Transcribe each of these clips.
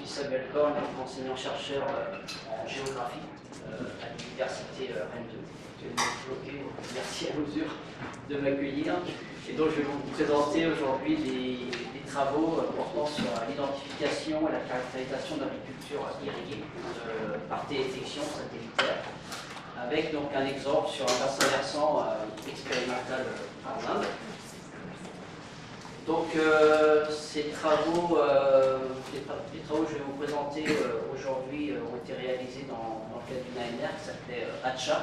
Samuel Korn, enseignant-chercheur en géographie à l'université Rennes 2. Merci à Mesure de m'accueillir. Et donc je vais vous présenter aujourd'hui des travaux portant sur l'identification et la caractérisation de l'agriculture irriguée par détection satellitaire, avec donc un exemple sur un bassin versant expérimental en Inde. Donc ces travaux, les travaux que je vais vous présenter aujourd'hui ont été réalisés dans le cadre d'une ANR qui s'appelait ACHA,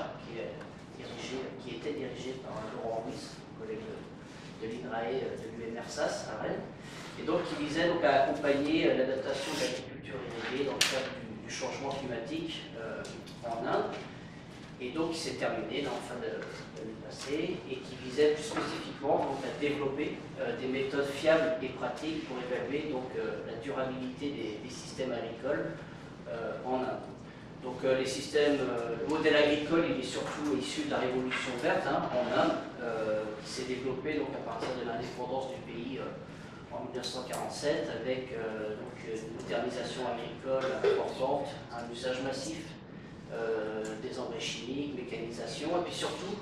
qui était dirigée par Laurent Ruiz, collègue de l'INRAE de l'UMRSAS à Rennes, et donc qui visait donc à accompagner l'adaptation de l'agriculture irriguée dans le cadre du changement climatique en Inde, et donc qui s'est terminé en fin de l'année passée, et qui visait plus spécifiquement donc, à développer des méthodes fiables et pratiques pour évaluer donc, la durabilité des systèmes agricoles en Inde. Donc les systèmes, le modèle agricole il est surtout issu de la révolution verte en Inde, qui s'est développé donc, à partir de l'indépendance du pays en 1947, avec donc, une modernisation agricole importante, un usage massif des engrais chimiques, mécanisation, et puis surtout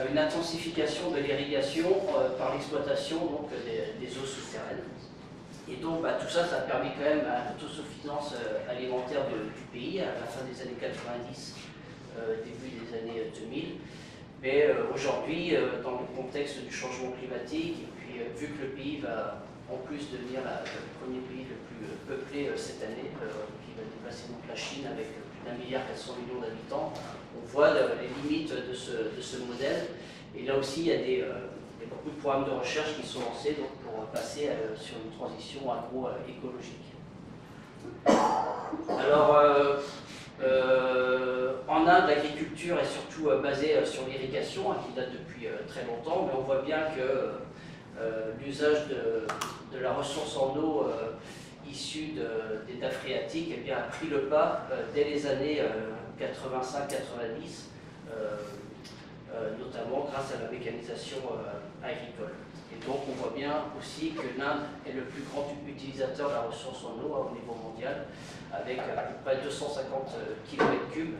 une intensification de l'irrigation par l'exploitation des eaux souterraines. Et donc tout ça, ça a permis quand même l'autosuffisance alimentaire du pays à la fin des années 90, début des années 2000. Mais aujourd'hui, dans le contexte du changement climatique, et puis vu que le pays va en plus devenir le premier pays le plus peuplé cette année, qui va dépasser donc la Chine avec d'1,4 milliard d'habitants, on voit les limites de ce modèle. Et là aussi, il y a beaucoup de programmes de recherche qui sont lancés donc, pour passer sur une transition agroécologique. Alors, en Inde, l'agriculture est surtout basée sur l'irrigation, qui date depuis très longtemps, mais on voit bien que l'usage de la ressource en eau issue des nappes phréatiques eh bien, a pris le pas dès les années 85-90, notamment grâce à la mécanisation agricole. Et donc on voit bien aussi que l'Inde est le plus grand utilisateur de la ressource en eau au niveau mondial, avec à peu près 250 km3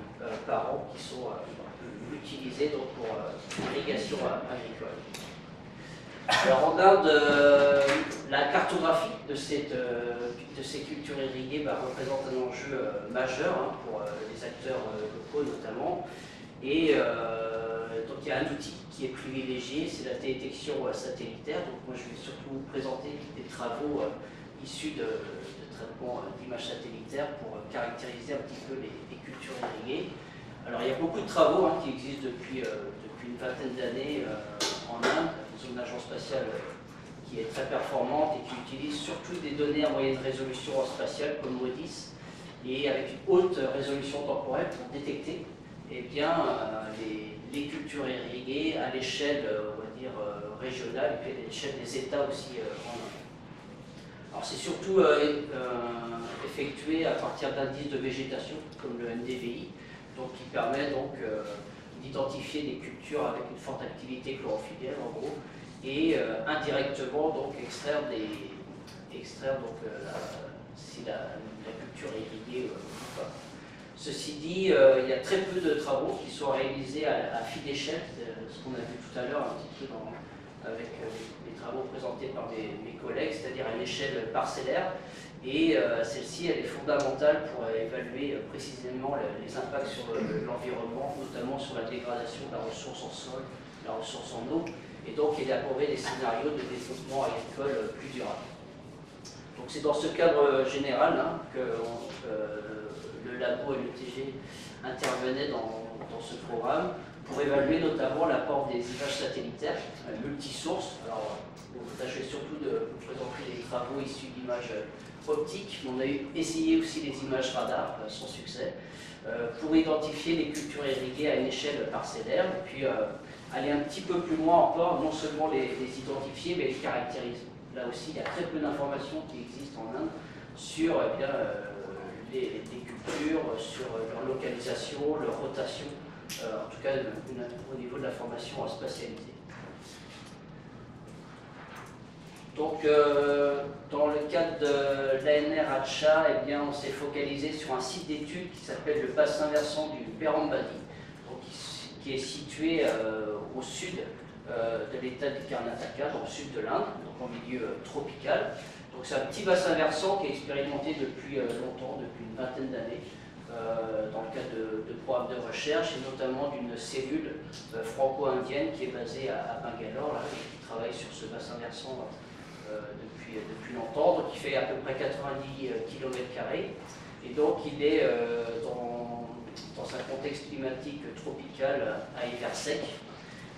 par an qui sont utilisés donc, pour l'irrigation agricole. Alors en Inde, la cartographie de ces cultures irriguées représente un enjeu majeur pour les acteurs locaux notamment. Et donc il y a un outil qui est privilégié, c'est la détection satellitaire. Donc moi je vais surtout vous présenter des travaux issus de traitements d'images satellitaires pour caractériser un petit peu les cultures irriguées. Alors il y a beaucoup de travaux qui existent depuis une vingtaine d'années en Inde. Ils ont une agence spatiale qui est très performante et qui utilise surtout des données à moyenne résolution spatiale comme MODIS et avec une haute résolution temporelle pour détecter eh bien, les cultures irriguées à l'échelle on va dire, régionale et puis à l'échelle des États aussi en Inde. Alors c'est surtout effectué à partir d'indices de végétation comme le NDVI, donc qui permet donc d'identifier des cultures avec une forte activité chlorophyllaire en gros, et indirectement donc extraire si la culture est irriguée ou pas. Ceci dit, il y a très peu de travaux qui sont réalisés à fine échelle, ce qu'on a vu tout à l'heure un petit peu avec les travaux présentés par mes collègues, c'est-à-dire à une échelle parcellaire. Et celle-ci, elle est fondamentale pour évaluer précisément les impacts sur l'environnement, notamment sur la dégradation de la ressource en sol, la ressource en eau, et donc élaborer des scénarios de développement agricole plus durable. Donc c'est dans ce cadre général que le labo et le TG intervenaient dans ce programme pour évaluer notamment l'apport des images satellitaires multisources. Alors, je vais surtout de vous présenter les travaux issus d'images optiques, mais on a essayé aussi les images radar, sans succès, pour identifier les cultures irriguées à une échelle parcellaire, et puis aller un petit peu plus loin encore, non seulement les identifier, mais les caractériser. Là aussi, il y a très peu d'informations qui existent en Inde sur les cultures, sur leur localisation, leur rotation, en tout cas au niveau de la formation spatialisée. Donc, dans le cadre de l'ANR Hatcha, eh bien, on s'est focalisé sur un site d'études qui s'appelle le bassin versant du Berambadi, donc qui est situé au sud de l'état du Karnataka, dans le sud de l'Inde, donc en milieu tropical. Donc c'est un petit bassin versant qui est expérimenté depuis longtemps, depuis une vingtaine d'années, dans le cadre de programmes de recherche, et notamment d'une cellule franco-indienne qui est basée à Bangalore, là, et qui travaille sur ce bassin versant depuis longtemps, donc il fait à peu près 90 km², et donc il est dans un contexte climatique tropical à hiver sec,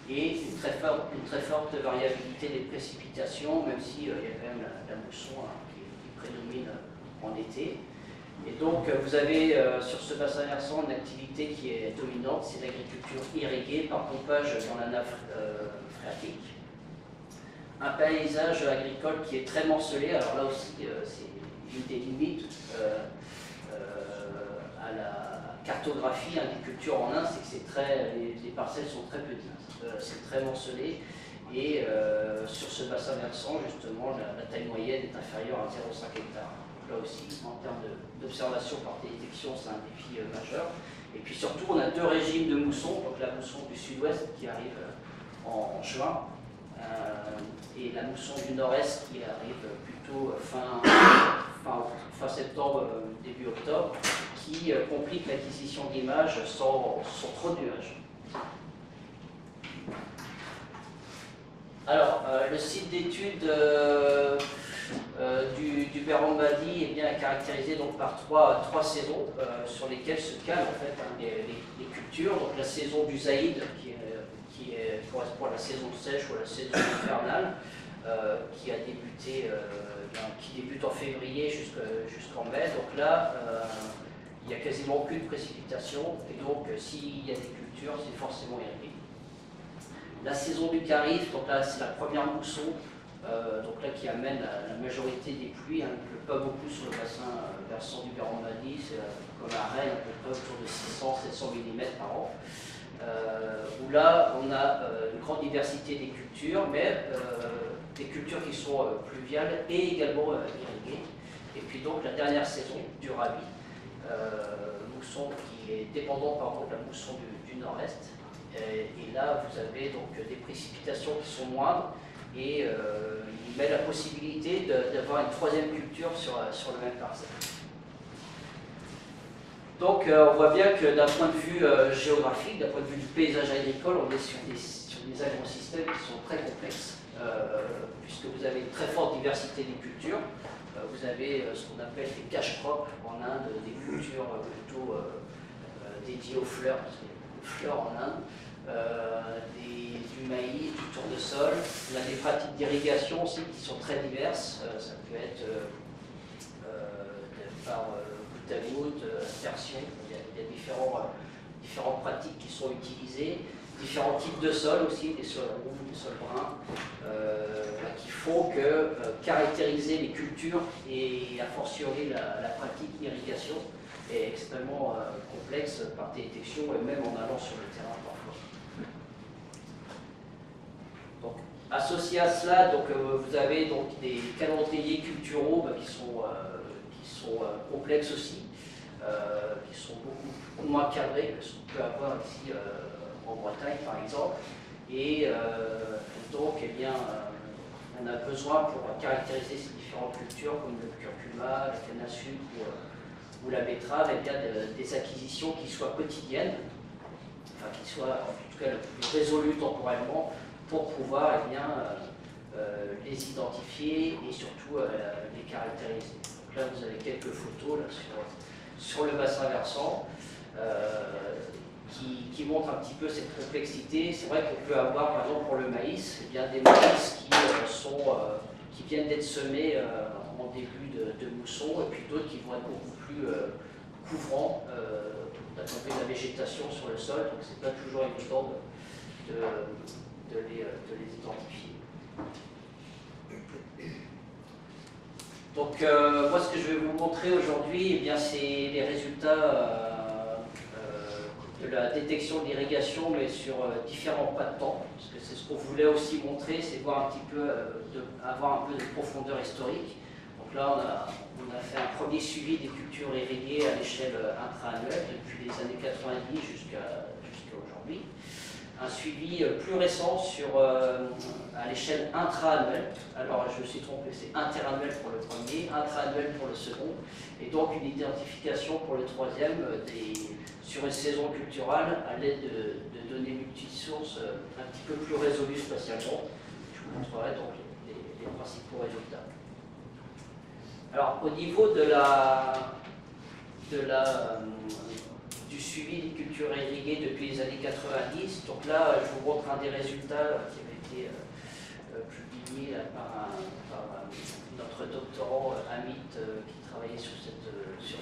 et une très forte variabilité des précipitations, même s'il y a quand même la mousson qui prédomine en été. Et donc vous avez sur ce bassin versant une activité qui est dominante, c'est l'agriculture irriguée par pompage dans la nappe phréatique. Un paysage agricole qui est très morcelé, alors là aussi c'est une des limites à la cartographie des cultures en Inde, c'est que les parcelles sont très petites, c'est très morcelé, et sur ce bassin versant justement la taille moyenne est inférieure à 0,5 hectare. Donc là aussi en termes d'observation par détection c'est un défi majeur. Et puis surtout on a deux régimes de mousson, donc la mousson du sud-ouest qui arrive en juin, et la mousson du nord-est qui arrive plutôt fin septembre, début octobre, qui complique l'acquisition d'images sans trop de nuages. Alors, le site d'études du Berambadi est caractérisé donc par trois saisons sur lesquelles se calent en fait les cultures. Donc la saison du Zaïd qui correspond à la saison sèche ou à la saison hivernale, qui débute en février jusqu'en mai. Donc là, il n'y a quasiment plus de précipitations, et donc s'il y a des cultures, c'est forcément irrigué. La saison du Kharif, donc là c'est la première mousson, donc là qui amène la majorité des pluies, il ne pleut pas beaucoup sur le bassin versant du Berambadi, c'est comme à Rennes à peu près autour de 600-700 mm par an. Où là on a une grande diversité des cultures, mais des cultures qui sont pluviales et également irriguées. Et puis donc la dernière saison du Rabi, mousson qui est dépendante par contre de la mousson du nord-est. Et là vous avez donc des précipitations qui sont moindres, et il met la possibilité d'avoir une troisième culture sur le même parcelle. Donc on voit bien que d'un point de vue géographique, d'un point de vue du paysage agricole, on est sur des agro-systèmes qui sont très complexes, puisque vous avez une très forte diversité des cultures. Vous avez ce qu'on appelle des cash crops en Inde, des cultures plutôt dédiées aux fleurs, parce qu'il y a beaucoup de fleurs en Inde, du maïs, du tournesol. On a des pratiques d'irrigation aussi qui sont très diverses. Ça peut être par goutte à goutte, aspersion. Il y a différentes pratiques qui sont utilisées. Différents types de sols aussi, des sols roux, des sols bruns, qui font que caractériser les cultures et a fortiori la pratique d'irrigation est extrêmement complexe par détection et même en allant sur le terrain parfois. Donc, associé à cela, donc, vous avez donc des calendriers culturaux qui sont complexes aussi, qui sont beaucoup moins cadrés que ce qu'on peut avoir ici en Bretagne par exemple, et donc eh bien, on a besoin pour caractériser ces différentes cultures comme le curcuma, la canne à sucre ou la betterave, eh bien, des acquisitions qui soient quotidiennes, enfin qui soient en tout cas le plus résolues temporellement pour pouvoir eh bien, les identifier et surtout les caractériser. Donc là vous avez quelques photos là, sur le bassin versant. Qui montre un petit peu cette complexité. C'est vrai qu'on peut avoir, par exemple, pour le maïs, eh bien, des maïs qui viennent d'être semés en début de mousson, et puis d'autres qui vont être beaucoup plus couvrants d'un point de vue de la végétation sur le sol, donc c'est pas toujours évident de les identifier. Donc moi ce que je vais vous montrer aujourd'hui, eh bien, c'est les résultats de la détection de l'irrigation, mais sur différents pas de temps, parce que c'est ce qu'on voulait aussi montrer, c'est voir un petit peu, avoir un peu de profondeur historique. Donc là, on a fait un premier suivi des cultures irriguées à l'échelle intra-annuelle, depuis les années 90 jusqu'à aujourd'hui. Un suivi plus récent à l'échelle intra-annuelle. Alors je me suis trompé, c'est interannuel pour le premier, intra-annuel pour le second, et donc une identification pour le troisième sur une saison culturelle à l'aide de données multisources un petit peu plus résolues spatialement. Je vous montrerai donc les principaux résultats. Alors au niveau du suivi des cultures irriguées depuis les années 90. Donc là, je vous montre un des résultats qui avait été publié par notre doctorant Amit qui travaillait sur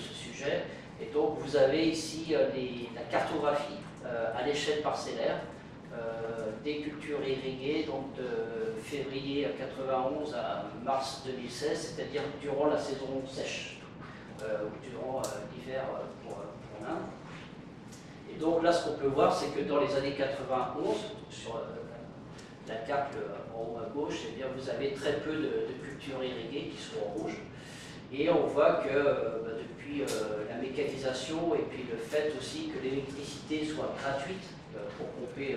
ce sujet. Et donc vous avez ici la cartographie à l'échelle parcellaire des cultures irriguées, donc de février 91 à mars 2016, c'est-à-dire durant la saison sèche, ou durant l'hiver pour l'Inde. Et donc là, ce qu'on peut voir, c'est que dans les années 91, sur la carte en haut à gauche, eh bien, vous avez très peu de cultures irriguées qui sont en rouge. Et on voit que depuis la mécanisation et puis le fait aussi que l'électricité soit gratuite pour pomper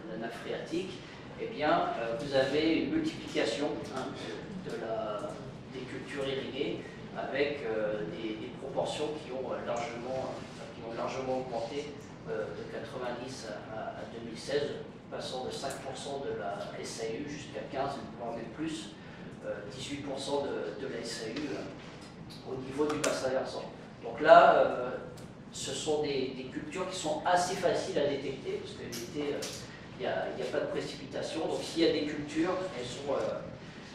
la nappe phréatique, eh bien, vous avez une multiplication des cultures irriguées avec des proportions qui ont largement augmenté de 90 à 2016, passant de 5% de la SAU jusqu'à 15%, voire même plus, 18% de la SAU au niveau du bassin versant. Donc là, ce sont des cultures qui sont assez faciles à détecter, parce que l'été, il n'y a pas de précipitation. Donc s'il y a des cultures,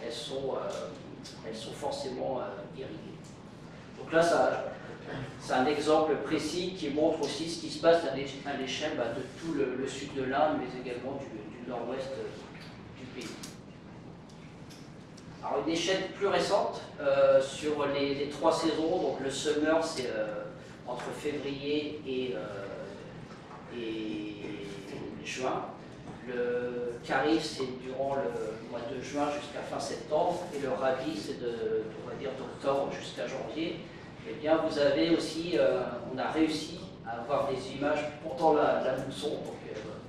elles sont forcément irriguées. Donc là, c'est un exemple précis qui montre aussi ce qui se passe à l'échelle de tout le sud de l'Inde, mais également du nord-ouest du pays. Alors une échelle plus récente sur les 3 saisons, donc le summer c'est entre février et juin. Le kharif c'est durant le mois de juin jusqu'à fin septembre, et le rabi c'est on va dire d'octobre jusqu'à janvier. Eh bien vous avez aussi, on a réussi à avoir des images pendant la mousson, donc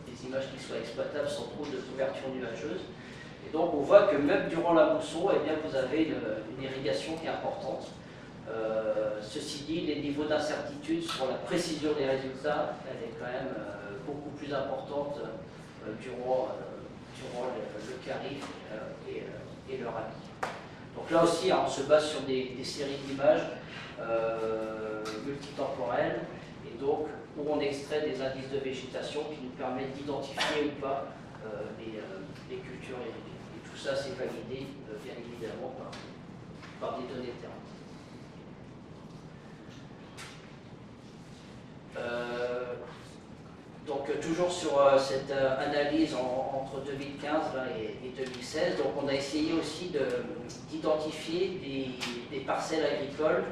des images qui soient exploitables sans trop de couverture nuageuse. Et donc on voit que même durant la mousson, eh bien, vous avez une irrigation qui est importante. Ceci dit, les niveaux d'incertitude sur la précision des résultats, elle est quand même beaucoup plus importante durant le kharif et le rabi. Donc là aussi, on se base sur des séries d'images multitemporelles, et donc où on extrait des indices de végétation qui nous permettent d'identifier ou pas les cultures irriguées. Et tout ça, c'est validé, bien évidemment, par des données de terrain. Donc toujours sur cette analyse entre 2015 et 2016, donc on a essayé aussi d'identifier des parcelles agricoles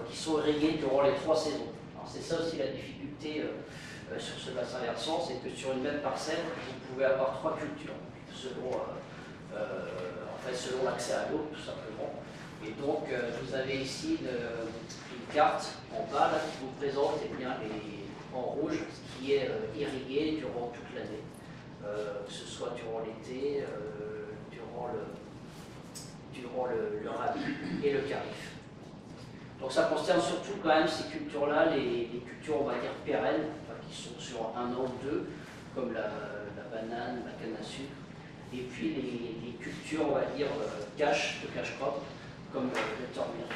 qui sont irriguées durant les 3 saisons. C'est ça aussi la difficulté sur ce bassin versant, c'est que sur une même parcelle, vous pouvez avoir 3 cultures, selon l'accès à l'eau, tout simplement. Et donc vous avez ici une carte en bas là, qui vous présente en rouge ce qui est irrigué durant toute l'année, que ce soit durant l'été, durant le rabi et le kharif. Donc ça concerne surtout quand même ces cultures-là, les cultures on va dire pérennes, qui sont sur 1 an ou 2, comme la banane, la canne à sucre, et puis les cultures on va dire de cash crop, comme le turmeric.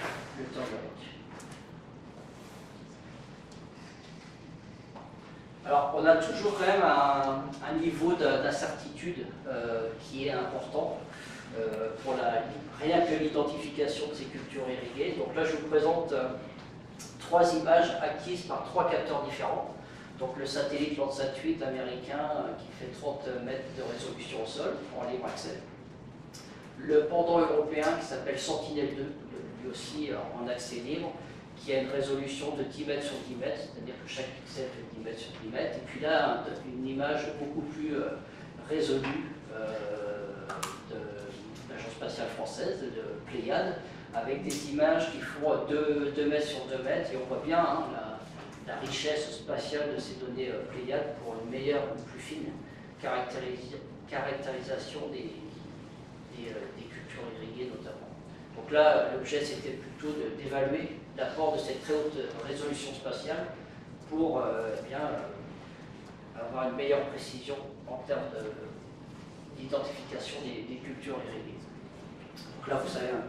Alors, on a toujours quand même un niveau d'incertitude qui est important pour rien que l'identification de ces cultures irriguées. Donc là, je vous présente 3 images acquises par 3 capteurs différents. Donc le satellite Landsat 8 américain qui fait 30 mètres de résolution au sol en libre accès. Le pendant européen qui s'appelle Sentinel-2, lui aussi en accès libre, qui a une résolution de 10 mètres sur 10 mètres, c'est-à-dire que chaque pixel fait 10 mètres sur 10 mètres. Et puis là, une image beaucoup plus résolue de l'Agence spatiale française, de Pléiades, avec des images qui font 2 mètres sur 2 mètres. Et on voit bien hein, la richesse spatiale de ces données Pléiades pour une meilleure ou plus fine caractérisation des cultures irriguées notamment. Donc là, l'objet c'était plutôt d'évaluer l'apport de cette très haute résolution spatiale pour avoir une meilleure précision en termes d'identification des cultures irriguées. Donc là, vous avez une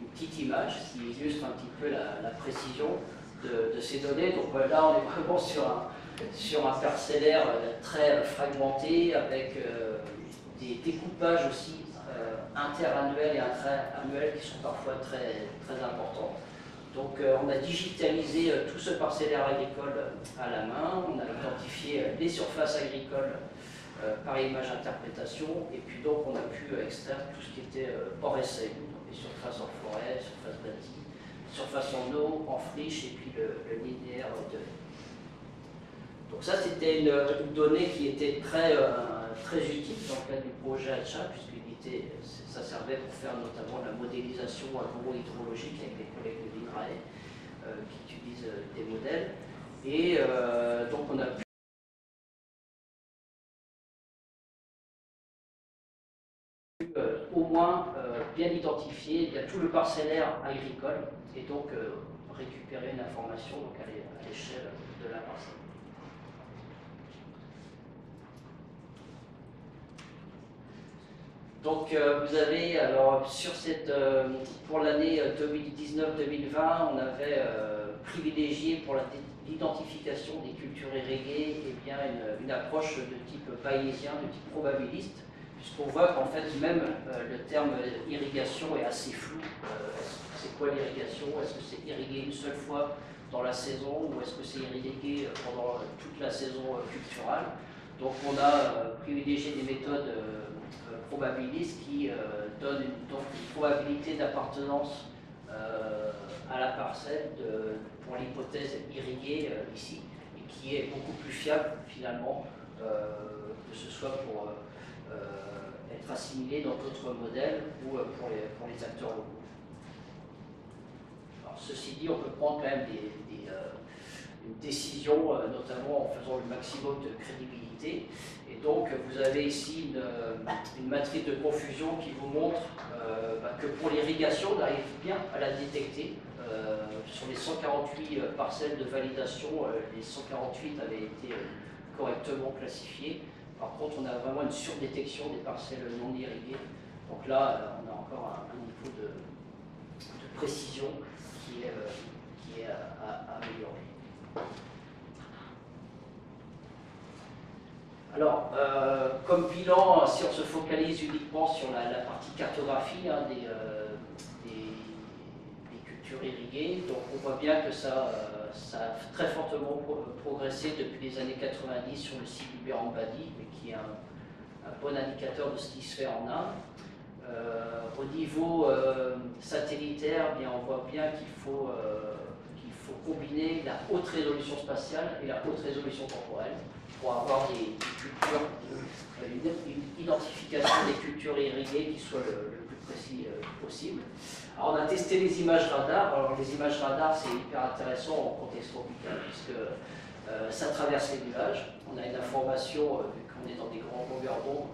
petite image qui illustre un petit peu la précision de ces données. Donc là, on est vraiment sur un parcellaire très fragmenté avec des découpages aussi interannuels et intra-annuels qui sont parfois très, très importants. Donc on a digitalisé tout ce parcellaire agricole à la main, on a identifié les surfaces agricoles par image interprétation, et puis donc on a pu extraire tout ce qui était hors SAU, donc les surfaces en forêt, surfaces bâties, surfaces en eau, en friche, et puis le linéaire de haie. Donc ça c'était une donnée qui était très utile dans le cadre du projet ATCHA, ça servait pour faire notamment la modélisation agro-hydrologique avec les collègues de l'INRAE qui utilisent des modèles. Et donc on a pu au moins bien identifier tout le parcellaire agricole et donc récupérer une information donc, à l'échelle de la parcelle. Donc vous avez, alors sur pour l'année 2019-2020, on avait privilégié pour l'identification des cultures irriguées et bien une approche de type bayésien, de type probabiliste, puisqu'on voit qu'en fait même le terme irrigation est assez flou. C'est quoi l'irrigation? Est-ce que c'est irrigué une seule fois dans la saison ou est-ce que c'est irrigué pendant toute la saison culturale? Donc on a privilégié des méthodes probabilistes qui donnent donc une probabilité d'appartenance à la parcelle pour l'hypothèse irriguée ici, et qui est beaucoup plus fiable finalement que ce soit pour être assimilé dans d'autres modèles ou pour les acteurs locaux. Alors, ceci dit, on peut prendre quand même une décision, notamment en faisant le maximum de crédibilité. Et donc, vous avez ici une matrice de confusion qui vous montre que pour l'irrigation, on arrive bien à la détecter. Sur les 148 parcelles de validation, les 148 avaient été correctement classifiées. Par contre, on a vraiment une surdétection des parcelles non irriguées. Donc là, on a encore un niveau de précision qui est à améliorer. Alors, comme bilan, si on se focalise uniquement sur la partie cartographie des cultures irriguées, donc on voit bien que ça a très fortement progressé depuis les années 90 sur le site du Béran-Badi, qui est un bon indicateur de ce qui se fait en Inde. Au niveau satellitaire, bien, on voit bien qu'il faut combiner la haute résolution spatiale et la haute résolution temporelle pour avoir des cultures, une identification des cultures irriguées qui soit le plus précis possible. Alors on a testé les images radar. Alors les images radar, c'est hyper intéressant en contexte tropical puisque ça traverse les nuages. On a une information, vu qu'on est dans des grandes longueurs d'onde,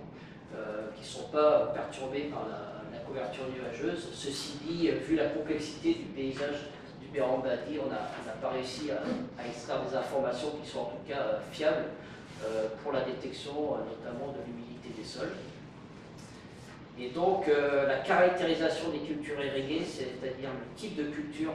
qui ne sont pas perturbées par la couverture nuageuse. Ceci dit, vu la complexité du paysage du Béran-Badi, on n'a pas réussi à extraire des informations qui soient en tout cas fiables pour la détection notamment de l'humidité des sols. Et donc la caractérisation des cultures irriguées, c'est-à-dire le type de culture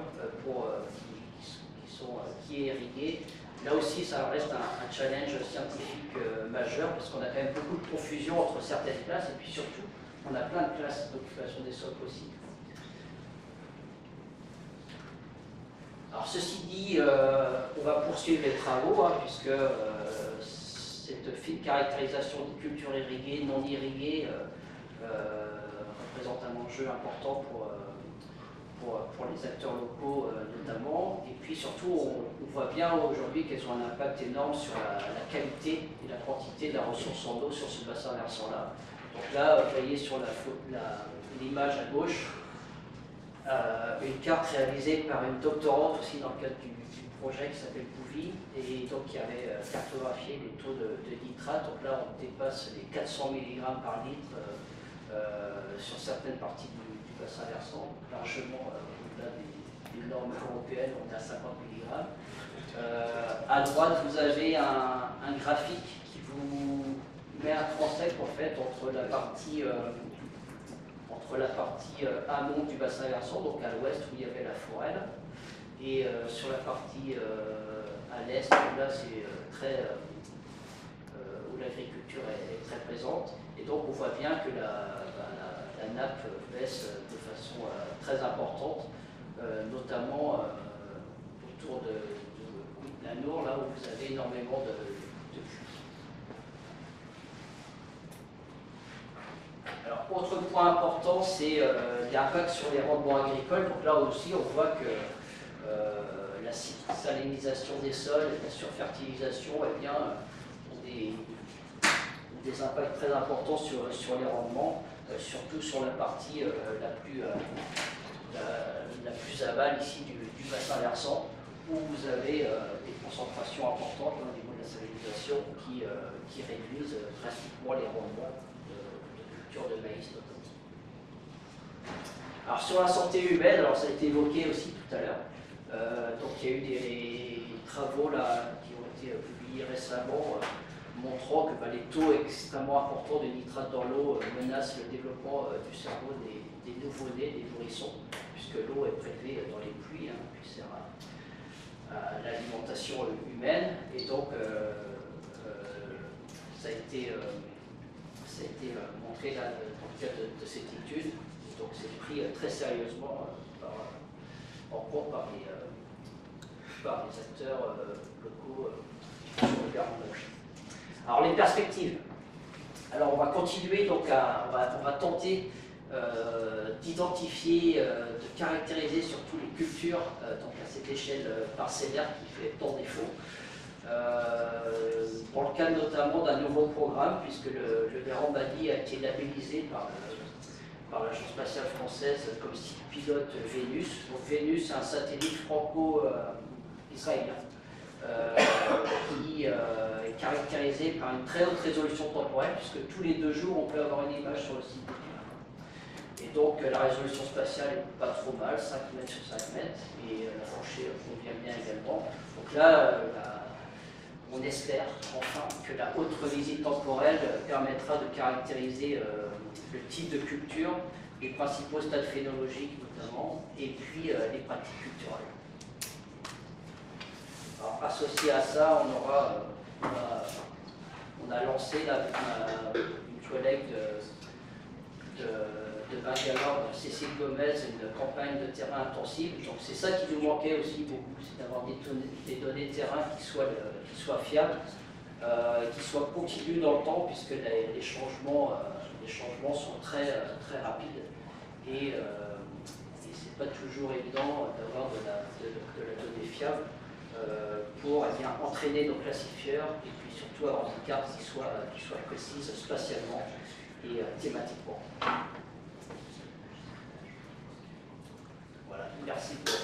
qui est irriguée, là aussi ça reste un challenge scientifique majeur parce qu'on a quand même beaucoup de confusion entre certaines classes et puis surtout on a plein de classes d'occupation des sols possibles. Alors ceci dit, on va poursuivre les travaux puisque cette fine caractérisation des cultures irriguées, non irriguées représente un enjeu important pour les acteurs locaux notamment. Et puis surtout, on voit bien aujourd'hui qu'elles ont un impact énorme sur la qualité et la quantité de la ressource en eau sur ce bassin versant-là. Donc là, vous voyez sur l'image à gauche, une carte réalisée par une doctorante aussi dans le cadre du projet qui s'appelle Pouvi, et donc qui avait cartographié les taux de nitrate. Donc là, on dépasse les 400 mg par litre sur certaines parties du bassin versant, largement au-delà des normes européennes, on est à 50 mg. À droite, vous avez un graphique qui vous met un transect en fait entre la partie amont du bassin versant, donc à l'ouest où il y avait la forêt, et sur la partie à l'est, là c'est où l'agriculture est très présente, et donc on voit bien que la nappe baisse de façon très importante, notamment autour de la Nour, là où vous avez énormément de pluie. Alors, autre point important, c'est l'impact sur les rendements agricoles. Donc là aussi, on voit que la salinisation des sols et la surfertilisation ont des impacts très importants sur les rendements, surtout sur la partie la plus aval ici du bassin versant, où vous avez des concentrations importantes au niveau de la salinisation qui réduisent drastiquement les rendements de maïs notamment. Alors sur la santé humaine, alors ça a été évoqué aussi tout à l'heure, donc il y a eu des travaux là, qui ont été publiés récemment montrant que les taux extrêmement importants de nitrate dans l'eau menacent le développement du cerveau des nouveau-nés, des nourrissons, puisque l'eau est prélevée dans les pluies, puis sert à l'alimentation humaine, et donc ça a été montré là, dans le cadre de cette étude, donc c'est pris très sérieusement en compte par les acteurs locaux sur le garde-manger. Alors les perspectives. Alors on va continuer, donc on va tenter d'identifier, de caractériser surtout les cultures donc à cette échelle parcellaire qui fait tant défaut. Dans le cadre notamment d'un nouveau programme, puisque le Vérambadi a été labellisé par l'Agence spatiale française comme site pilote Vénus. Donc Vénus, c'est un satellite franco-israélien qui est caractérisé par une très haute résolution temporelle, puisque tous les 2 jours, on peut avoir une image sur le site. Et donc la résolution spatiale n'est pas trop mal, 5 mètres sur 5 mètres, et la fourchée convient bien également. Donc là, on espère enfin que la haute revisite temporelle permettra de caractériser le type de culture, les principaux stades phénologiques notamment, et puis les pratiques culturelles. Alors, associé à ça, on a lancé là, avec une collègue de Bangalore, Cécile Gomez, une campagne de terrain intensive. Donc c'est ça qui nous manquait aussi beaucoup, c'est d'avoir des données de terrain qui soient fiables, qui soient continues dans le temps, puisque les changements sont très rapides. Et c'est pas toujours évident d'avoir de la donnée fiable pour entraîner nos classifieurs et puis surtout avoir des cartes qui soient précises spatialement et thématiquement. Voilà, merci pour